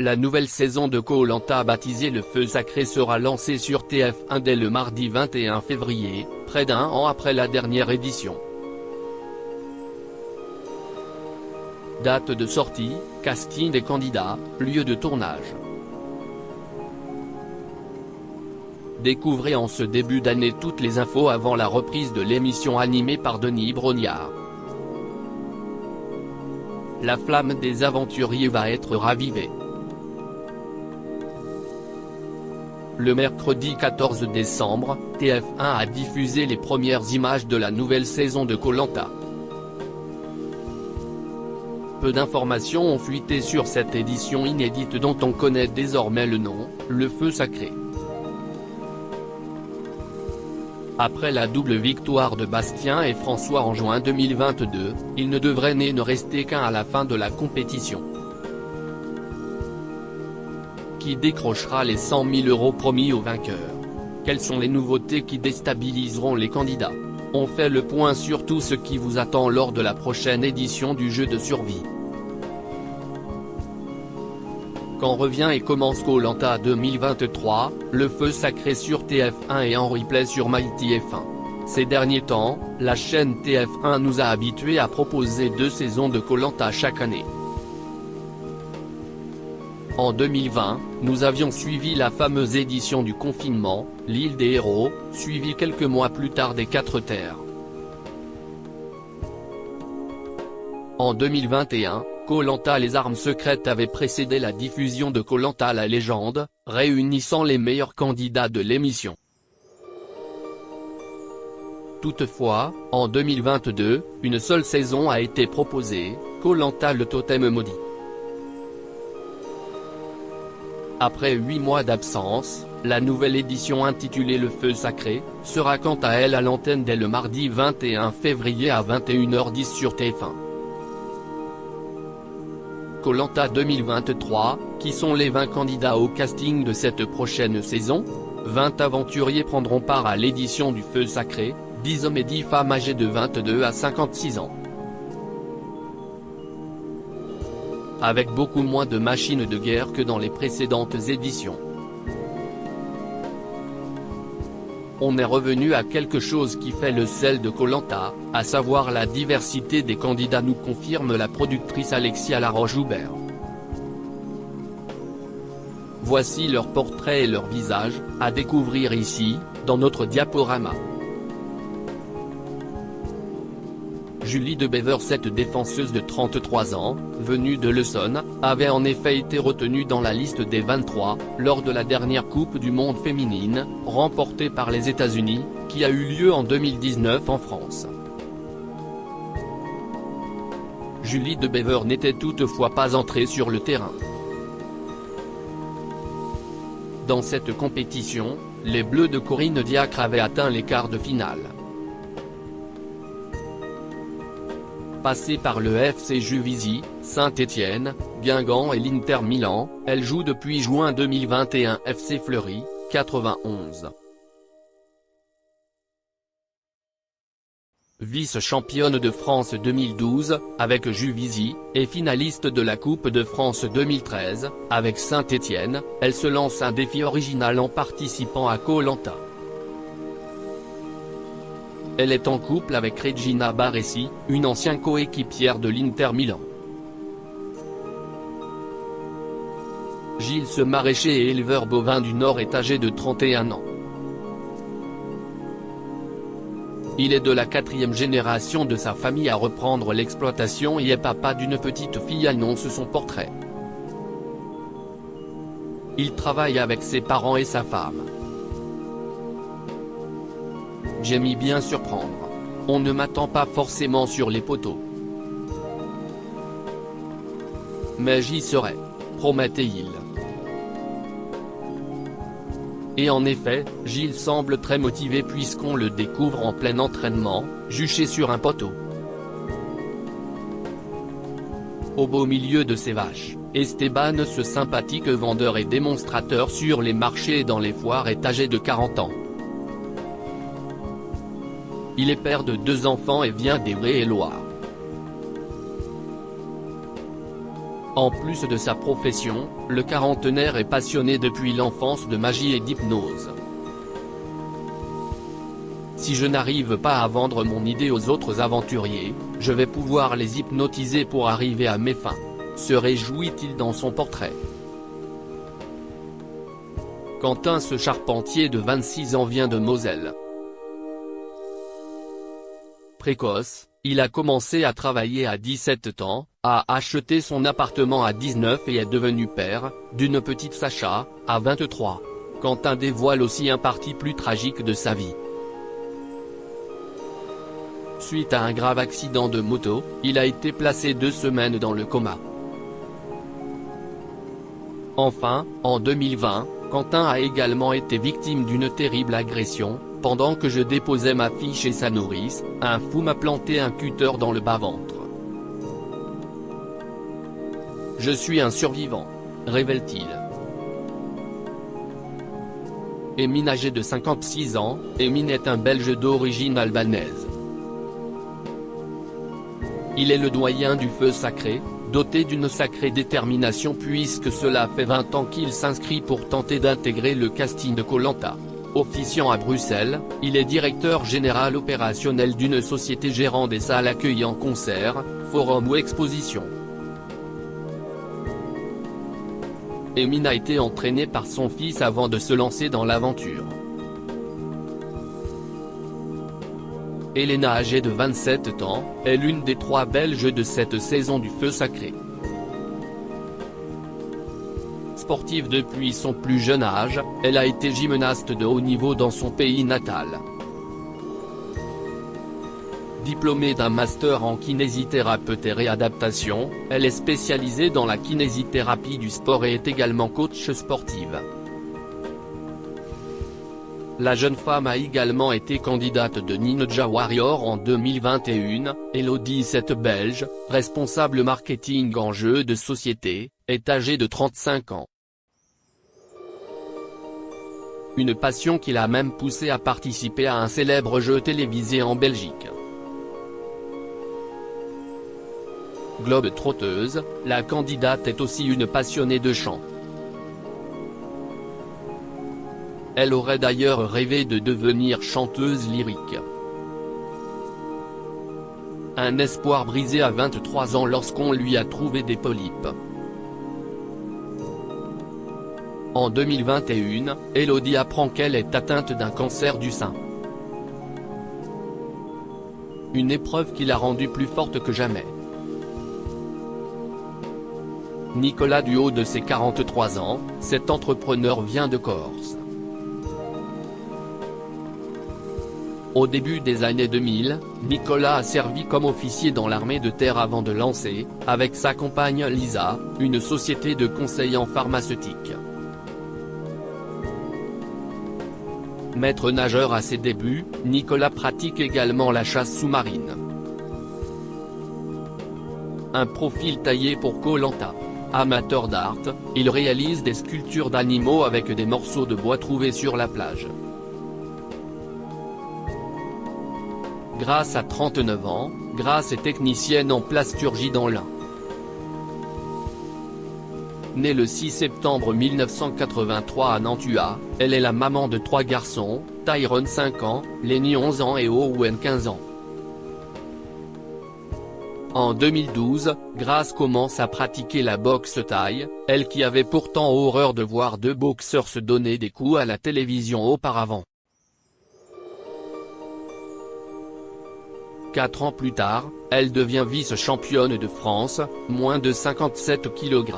La nouvelle saison de Koh-Lanta baptisée Le Feu Sacré sera lancée sur TF1 dès le mardi 21 février, près d'un an après la dernière édition. Date de sortie, casting des candidats, lieu de tournage. Découvrez en ce début d'année toutes les infos avant la reprise de l'émission animée par Denis Brognard. La flamme des aventuriers va être ravivée. Le mercredi 14 décembre, TF1 a diffusé les premières images de la nouvelle saison de Koh-Lanta. Peu d'informations ont fuité sur cette édition inédite dont on connaît désormais le nom, Le Feu Sacré. Après la double victoire de Bastien et François en juin 2022, il ne devrait ne rester qu'un à la fin de la compétition. Qui décrochera les 100 000 € promis aux vainqueurs? Quelles sont les nouveautés qui déstabiliseront les candidats? On fait le point sur tout ce qui vous attend lors de la prochaine édition du jeu de survie. Quand revient et commence Koh-Lanta 2023, Le Feu Sacré sur TF1 et en replay sur MyTF1. Ces derniers temps, la chaîne TF1 nous a habitués à proposer 2 saisons de Koh-Lanta chaque année. En 2020, nous avions suivi la fameuse édition du confinement, l'île des héros, suivie quelques mois plus tard des 4 terres. En 2021, Koh-Lanta les armes secrètes avait précédé la diffusion de Koh-Lanta la légende, réunissant les meilleurs candidats de l'émission. Toutefois, en 2022, une seule saison a été proposée, Koh-Lanta le totem maudit. Après 8 mois d'absence, la nouvelle édition intitulée Le Feu Sacré, sera quant à elle à l'antenne dès le mardi 21 février à 21h10 sur TF1. Koh-Lanta 2023, qui sont les 20 candidats au casting de cette prochaine saison? 20 aventuriers prendront part à l'édition du Feu Sacré, 10 hommes et 10 femmes âgés de 22 à 56 ans. Avec beaucoup moins de machines de guerre que dans les précédentes éditions. On est revenu à quelque chose qui fait le sel de Koh-Lanta, à savoir la diversité des candidats, nous confirme la productrice Alexia Laroche-Joubert. Voici leurs portraits et leurs visages, à découvrir ici, dans notre diaporama. Julie de Bever, cette défenseuse de 33 ans, venue de l'Essonne, avait en effet été retenue dans la liste des 23, lors de la dernière Coupe du Monde féminine, remportée par les États-Unis, qui a eu lieu en 2019 en France. Julie de Bever n'était toutefois pas entrée sur le terrain. Dans cette compétition, les Bleus de Corinne Diacre avaient atteint les quarts de finale. Passée par le FC Juvisy, Saint-Étienne, Guingamp et l'Inter Milan, elle joue depuis juin 2021 FC Fleury, 91. Vice-championne de France 2012, avec Juvisy, et finaliste de la Coupe de France 2013, avec Saint-Étienne, elle se lance un défi original en participant à Koh-Lanta. Elle est en couple avec Regina Baresi, une ancienne coéquipière de l'Inter Milan. Gilles, ce maraîcher et éleveur bovin du Nord, est âgé de 31 ans. Il est de la 4e génération de sa famille à reprendre l'exploitation et est papa d'une petite fille, annonce son portrait. Il travaille avec ses parents et sa femme. J'aime bien surprendre. On ne m'attend pas forcément sur les poteaux. Mais j'y serai, promettait-il. Et en effet, Gilles semble très motivé puisqu'on le découvre en plein entraînement, juché sur un poteau. Au beau milieu de ses vaches, Esteban, ce sympathique vendeur et démonstrateur sur les marchés et dans les foires, est âgé de 40 ans. Il est père de 2 enfants et vient d'Évreux-et-Loire. En plus de sa profession, le quarantenaire est passionné depuis l'enfance de magie et d'hypnose. Si je n'arrive pas à vendre mon idée aux autres aventuriers, je vais pouvoir les hypnotiser pour arriver à mes fins, se réjouit-il dans son portrait. Quentin ce charpentier de 26 ans vient de Moselle. Précoce, il a commencé à travailler à 17 ans, a acheté son appartement à 19 et est devenu père, d'une petite Sacha, à 23. Quentin dévoile aussi un parti plus tragique de sa vie. Suite à un grave accident de moto, il a été placé 2 semaines dans le coma. Enfin, en 2020, Quentin a également été victime d'une terrible agression. Pendant que je déposais ma fille chez sa nourrice, un fou m'a planté un cutter dans le bas-ventre. Je suis un survivant, révèle-t-il. Emine âgé de 56 ans, Emine est un Belge d'origine albanaise. Il est le doyen du feu sacré, doté d'une sacrée détermination puisque cela fait 20 ans qu'il s'inscrit pour tenter d'intégrer le casting de Koh-Lanta. Officiant à Bruxelles, il est directeur général opérationnel d'une société gérant des salles accueillant concerts, forums ou expositions. Emine a été entraîné par son fils avant de se lancer dans l'aventure. Elena âgée de 27 ans, est l'une des 3 Belges de cette saison du feu sacré. Sportive depuis son plus jeune âge, elle a été gymnaste de haut niveau dans son pays natal. Diplômée d'un master en kinésithérapeute et réadaptation, elle est spécialisée dans la kinésithérapie du sport et est également coach sportive. La jeune femme a également été candidate de Ninja Warrior en 2021, Elodie cette Belge, responsable marketing en jeux de société, est âgée de 35 ans. Une passion qui l'a même poussée à participer à un célèbre jeu télévisé en Belgique. Globe-trotteuse, la candidate est aussi une passionnée de chant. Elle aurait d'ailleurs rêvé de devenir chanteuse lyrique. Un espoir brisé à 23 ans lorsqu'on lui a trouvé des polypes. En 2021, Elodie apprend qu'elle est atteinte d'un cancer du sein. Une épreuve qui l'a rendue plus forte que jamais. Nicolas du haut de ses 43 ans, cet entrepreneur vient de Corse. Au début des années 2000, Nicolas a servi comme officier dans l'armée de terre avant de lancer, avec sa compagne Lisa, une société de conseil en pharmaceutique. Maître nageur à ses débuts, Nicolas pratique également la chasse sous-marine. Un profil taillé pour Koh-Lanta. Amateur d'art, il réalise des sculptures d'animaux avec des morceaux de bois trouvés sur la plage. Grace a 39 ans, Grace est technicienne en plasturgie dans l'Ain. Née le 6 septembre 1983 à Nantua, elle est la maman de 3 garçons, Tyrone 5 ans, Lenny 11 ans et Owen 15 ans. En 2012, Grace commence à pratiquer la boxe thaï, elle qui avait pourtant horreur de voir 2 boxeurs se donner des coups à la télévision auparavant. 4 ans plus tard, elle devient vice-championne de France, moins de 57 kg.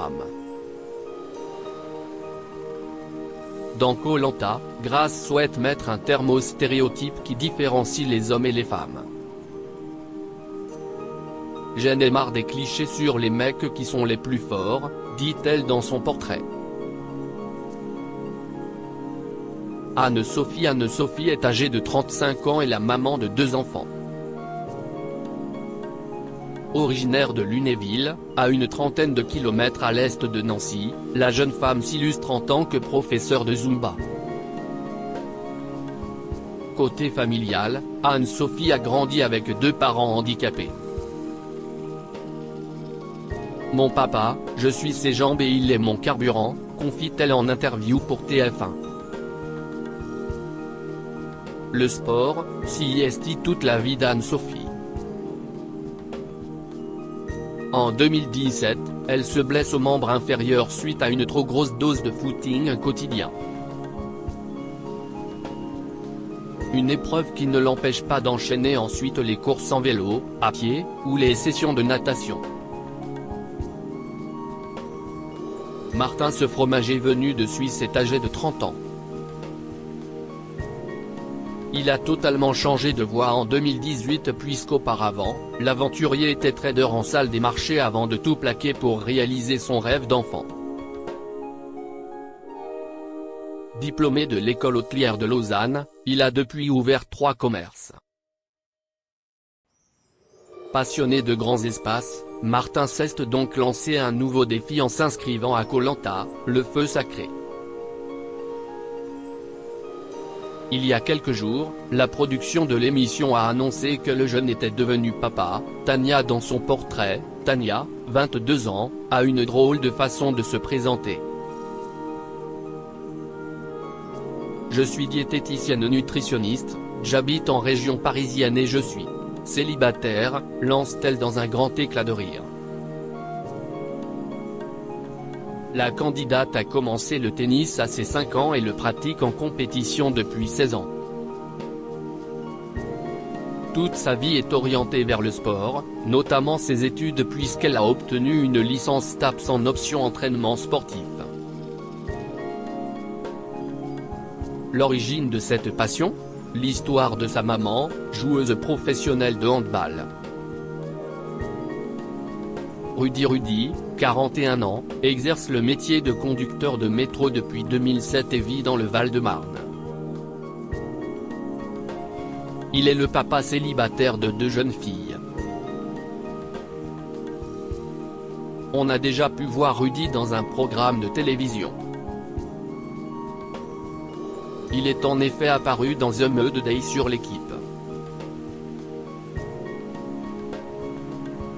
Dans Koh-Lanta, Grace souhaite mettre un terme aux stéréotypes qui différencient les hommes et les femmes. J'en ai marre des clichés sur les mecs qui sont les plus forts, dit-elle dans son portrait. Anne-Sophie est âgée de 35 ans et la maman de 2 enfants. Originaire de Lunéville, à une trentaine de kilomètres à l'est de Nancy, la jeune femme s'illustre en tant que professeure de Zumba. Côté familial, Anne-Sophie a grandi avec 2 parents handicapés. Mon papa, je suis ses jambes et il est mon carburant, confie-t-elle en interview pour TF1. Le sport, si est toute la vie d'Anne-Sophie. En 2017, elle se blesse au membre inférieur suite à une trop grosse dose de footing quotidien. Une épreuve qui ne l'empêche pas d'enchaîner ensuite les courses en vélo, à pied, ou les sessions de natation. Martin ce fromager venu de Suisse est âgé de 30 ans. Il a totalement changé de voie en 2018 puisqu'auparavant, l'aventurier était trader en salle des marchés avant de tout plaquer pour réaliser son rêve d'enfant. Diplômé de l'école hôtelière de Lausanne, il a depuis ouvert 3 commerces. Passionné de grands espaces, Martin s'est donc lancé un nouveau défi en s'inscrivant à Koh Lanta, le feu sacré. Il y a quelques jours, la production de l'émission a annoncé que le jeune était devenu papa. Tania dans son portrait, Tania, 22 ans, a une drôle de façon de se présenter. Je suis diététicienne nutritionniste, j'habite en région parisienne et je suis célibataire, lance-t-elle dans un grand éclat de rire. La candidate a commencé le tennis à ses 5 ans et le pratique en compétition depuis 16 ans. Toute sa vie est orientée vers le sport, notamment ses études puisqu'elle a obtenu une licence STAPS en option entraînement sportif. L'origine de cette passion ? L'histoire de sa maman, joueuse professionnelle de handball. Rudy, 41 ans, exerce le métier de conducteur de métro depuis 2007 et vit dans le Val-de-Marne. Il est le papa célibataire de 2 jeunes filles. On a déjà pu voir Rudy dans un programme de télévision. Il est en effet apparu dans The Mud Day sur l'équipe.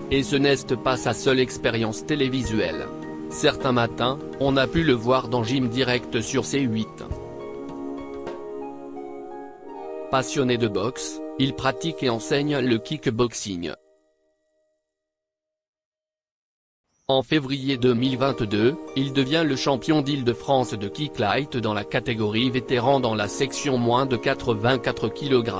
Et ce n'est pas sa seule expérience télévisuelle. Certains matins, on a pu le voir dans Gym Direct sur C8. Passionné de boxe, il pratique et enseigne le kickboxing. En février 2022, il devient le champion d'Île-de-France de kick light dans la catégorie vétéran dans la section moins de 84 kg.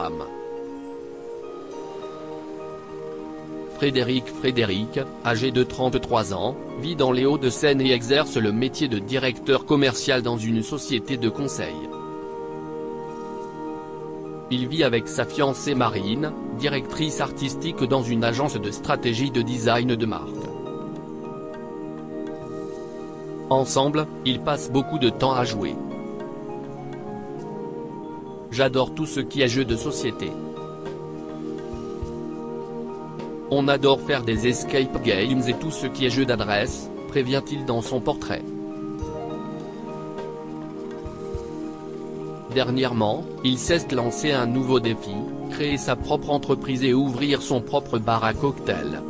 Frédéric, âgé de 33 ans, vit dans les Hauts-de-Seine et exerce le métier de directeur commercial dans une société de conseil. Il vit avec sa fiancée Marine, directrice artistique dans une agence de stratégie de design de marque. Ensemble, ils passent beaucoup de temps à jouer. J'adore tout ce qui est jeu de société. On adore faire des escape games et tout ce qui est jeu d'adresse, prévient-il dans son portrait. Dernièrement, il s'est lancé un nouveau défi, créer sa propre entreprise et ouvrir son propre bar à cocktails.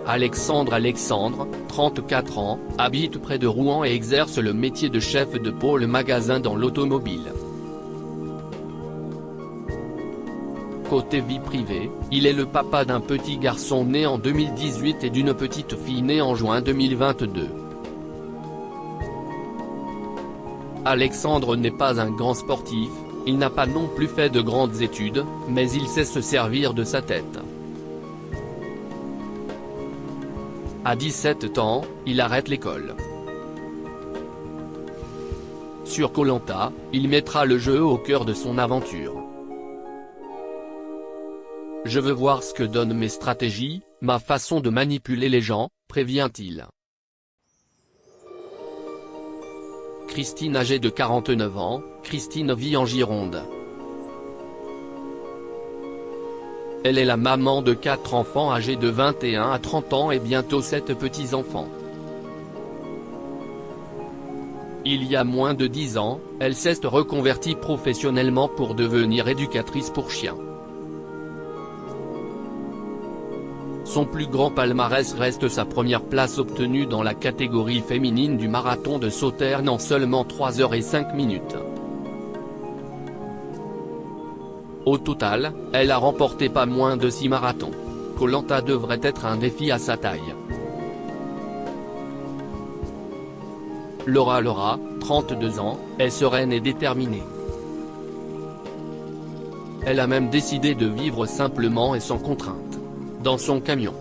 Alexandre, 34 ans, habite près de Rouen et exerce le métier de chef de pôle magasin dans l'automobile. Côté vie privée, il est le papa d'un petit garçon né en 2018 et d'une petite fille née en juin 2022. Alexandre n'est pas un grand sportif, il n'a pas non plus fait de grandes études, mais il sait se servir de sa tête. À 17 ans, il arrête l'école. Sur Koh Lanta, il mettra le jeu au cœur de son aventure. Je veux voir ce que donnent mes stratégies, ma façon de manipuler les gens, prévient-il. Christine âgée de 49 ans, Christine vit en Gironde. Elle est la maman de 4 enfants âgés de 21 à 30 ans et bientôt 7 petits-enfants. Il y a moins de 10 ans, elle s'est reconvertie professionnellement pour devenir éducatrice pour chiens. Son plus grand palmarès reste sa première place obtenue dans la catégorie féminine du marathon de Sauternes en seulement 3 heures et 5 minutes. Au total, elle a remporté pas moins de 6 marathons. Koh Lanta devrait être un défi à sa taille. Laura, 32 ans, est sereine et déterminée. Elle a même décidé de vivre simplement et sans contrainte, dans son camion.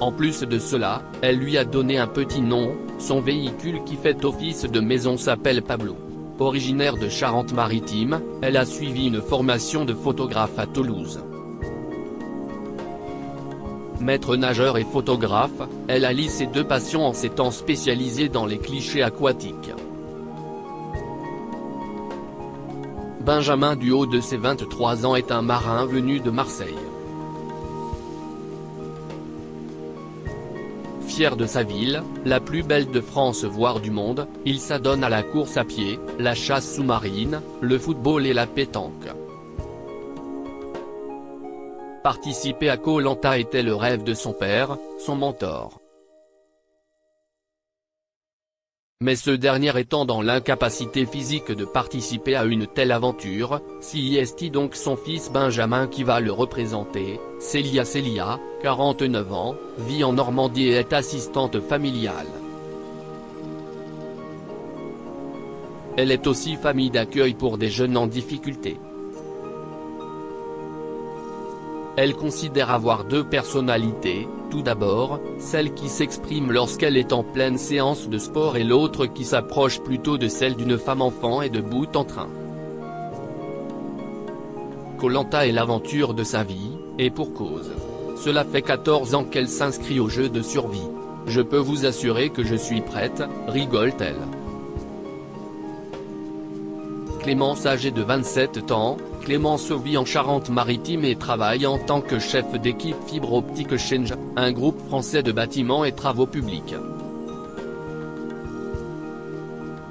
En plus de cela, elle lui a donné un petit nom, son véhicule qui fait office de maison s'appelle Pablo. Originaire de Charente-Maritime, elle a suivi une formation de photographe à Toulouse. Maître nageur et photographe, elle allie ses deux passions en s'étant spécialisée dans les clichés aquatiques. Benjamin du haut de ses 23 ans est un marin venu de Marseille. Fier de sa ville, la plus belle de France voire du monde, il s'adonne à la course à pied, la chasse sous-marine, le football et la pétanque. Participer à Koh Lanta était le rêve de son père, son mentor. Mais ce dernier étant dans l'incapacité physique de participer à une telle aventure, c'est donc son fils Benjamin qui va le représenter. Célia, 49 ans, vit en Normandie et est assistante familiale. Elle est aussi famille d'accueil pour des jeunes en difficulté. Elle considère avoir deux personnalités, tout d'abord, celle qui s'exprime lorsqu'elle est en pleine séance de sport et l'autre qui s'approche plutôt de celle d'une femme enfant et debout en train. Koh Lanta est l'aventure de sa vie, et pour cause. Cela fait 14 ans qu'elle s'inscrit au jeu de survie. Je peux vous assurer que je suis prête, rigole-t-elle. Clémence âgée de 27 ans, Clémence vit en Charente-Maritime et travaille en tant que chef d'équipe fibre optique chez NJ, un groupe français de bâtiments et travaux publics.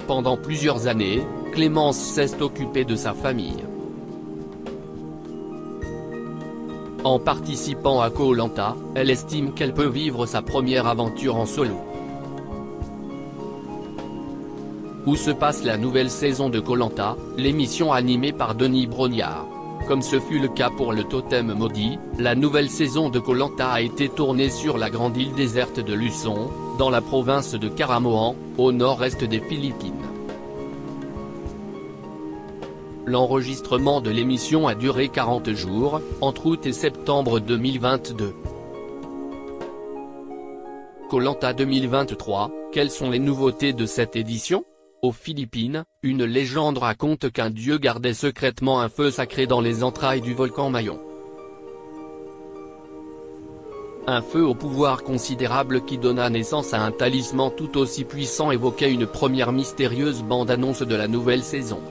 Pendant plusieurs années, Clémence s'est occupée de sa famille. En participant à Koh Lanta, elle estime qu'elle peut vivre sa première aventure en solo. Où se passe la nouvelle saison de Koh Lanta, l'émission animée par Denis Brognard. Comme ce fut le cas pour le Totem Maudit, la nouvelle saison de Koh Lanta a été tournée sur la grande île déserte de Luçon, dans la province de Caramoan, au nord-est des Philippines. L'enregistrement de l'émission a duré 40 jours, entre août et septembre 2022. Koh Lanta 2023, quelles sont les nouveautés de cette édition ? Aux Philippines, une légende raconte qu'un dieu gardait secrètement un feu sacré dans les entrailles du volcan Mayon. Un feu au pouvoir considérable qui donna naissance à un talisman tout aussi puissant évoquait une première mystérieuse bande-annonce de la nouvelle saison.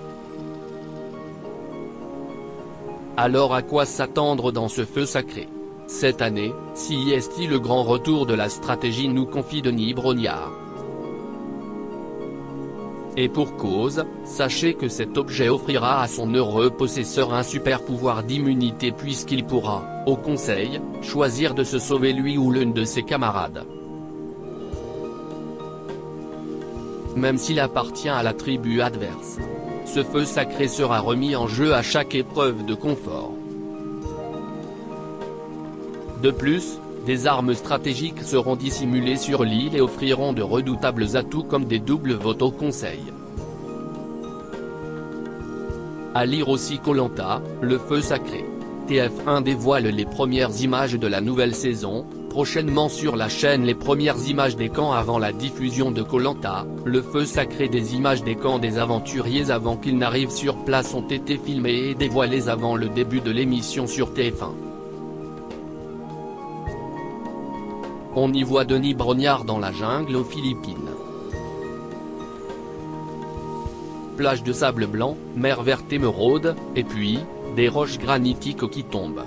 Alors à quoi s'attendre dans ce feu sacré ? Cette année, c'est le grand retour de la stratégie nous confie Denis Brognard. Et pour cause, sachez que cet objet offrira à son heureux possesseur un super pouvoir d'immunité puisqu'il pourra, au conseil, choisir de se sauver lui ou l'une de ses camarades. Même s'il appartient à la tribu adverse. Ce feu sacré sera remis en jeu à chaque épreuve de confort. De plus, des armes stratégiques seront dissimulées sur l'île et offriront de redoutables atouts comme des doubles votes au conseil. À lire aussi Koh Lanta, le feu sacré. TF1 dévoile les premières images de la nouvelle saison, prochainement sur la chaîne les premières images des camps avant la diffusion de Koh Lanta, le feu sacré. Des images des camps des aventuriers avant qu'ils n'arrivent sur place ont été filmées et dévoilées avant le début de l'émission sur TF1. On y voit Denis Brognard dans la jungle aux Philippines. Plage de sable blanc, mer verte émeraude, et puis, des roches granitiques qui tombent.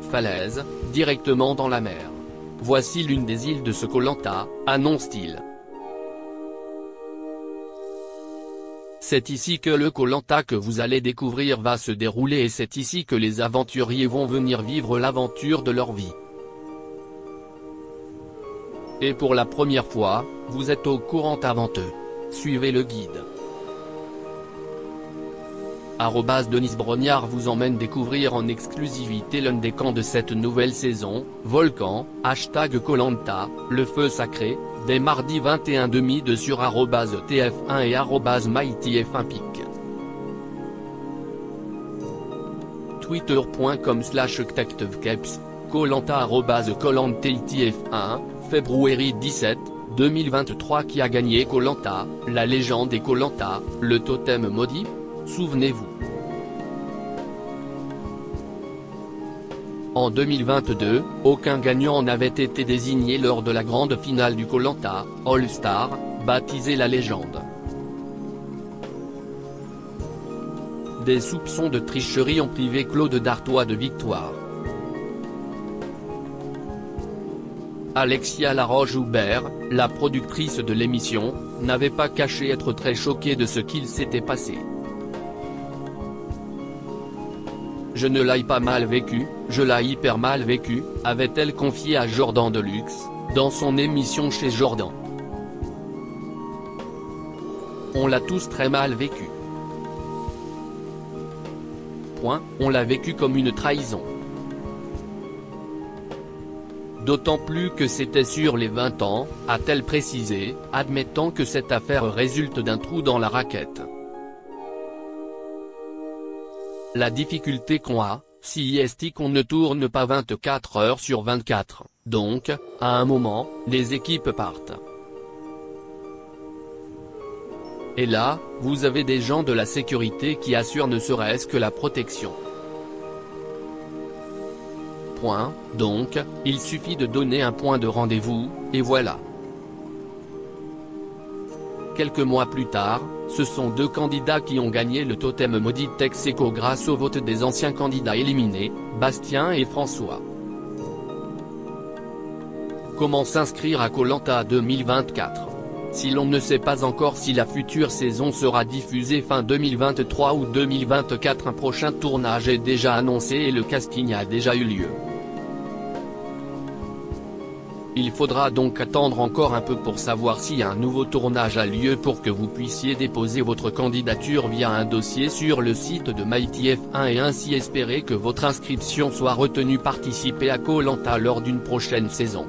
Falaise, directement dans la mer. Voici l'une des îles de ce Koh Lanta, annonce-t-il. C'est ici que le Koh-Lanta que vous allez découvrir va se dérouler et c'est ici que les aventuriers vont venir vivre l'aventure de leur vie. Et pour la première fois, vous êtes au courant avant eux. Suivez le guide. Denis Brognard vous emmène découvrir en exclusivité l'un des camps de cette nouvelle saison, Volcan, #Koh-Lanta, le feu sacré, dès mardi 21h02 sur @TF1 et @MyTF1pic. Twitter.com/ktevkeps, Koh-Lanta @Koh-LantaTF1, février 17, 2023. Qui a gagné Koh-Lanta, la légende et Koh-Lanta, le totem maudit? Souvenez-vous. En 2022, aucun gagnant n'avait été désigné lors de la grande finale du Koh-Lanta All-Star, baptisée la légende. Des soupçons de tricherie ont privé Claude Dartois de victoire. Alexia Laroche-Joubert, la productrice de l'émission, n'avait pas caché être très choquée de ce qu'il s'était passé. Je ne l'ai pas mal vécu, je l'ai hyper mal vécu, avait-elle confié à Jordan Deluxe, dans son émission chez Jordan. On l'a tous très mal vécu. On l'a vécu comme une trahison. D'autant plus que c'était sur les 20 ans, a-t-elle précisé, admettant que cette affaire résulte d'un trou dans la raquette. La difficulté qu'on a, si est qu'on ne tourne pas 24 heures sur 24, donc, à un moment, les équipes partent. Et là, vous avez des gens de la sécurité qui assurent ne serait-ce que la protection. Donc, il suffit de donner un point de rendez-vous, et voilà. Quelques mois plus tard, ce sont deux candidats qui ont gagné le totem maudit Texeco grâce au vote des anciens candidats éliminés, Bastien et François. Comment s'inscrire à Koh-Lanta 2024? Si l'on ne sait pas encore si la future saison sera diffusée fin 2023 ou 2024, un prochain tournage est déjà annoncé et le casting a déjà eu lieu. Il faudra donc attendre encore un peu pour savoir si un nouveau tournage a lieu pour que vous puissiez déposer votre candidature via un dossier sur le site de MyTF1 et ainsi espérer que votre inscription soit retenue. Participer à Koh-Lanta lors d'une prochaine saison.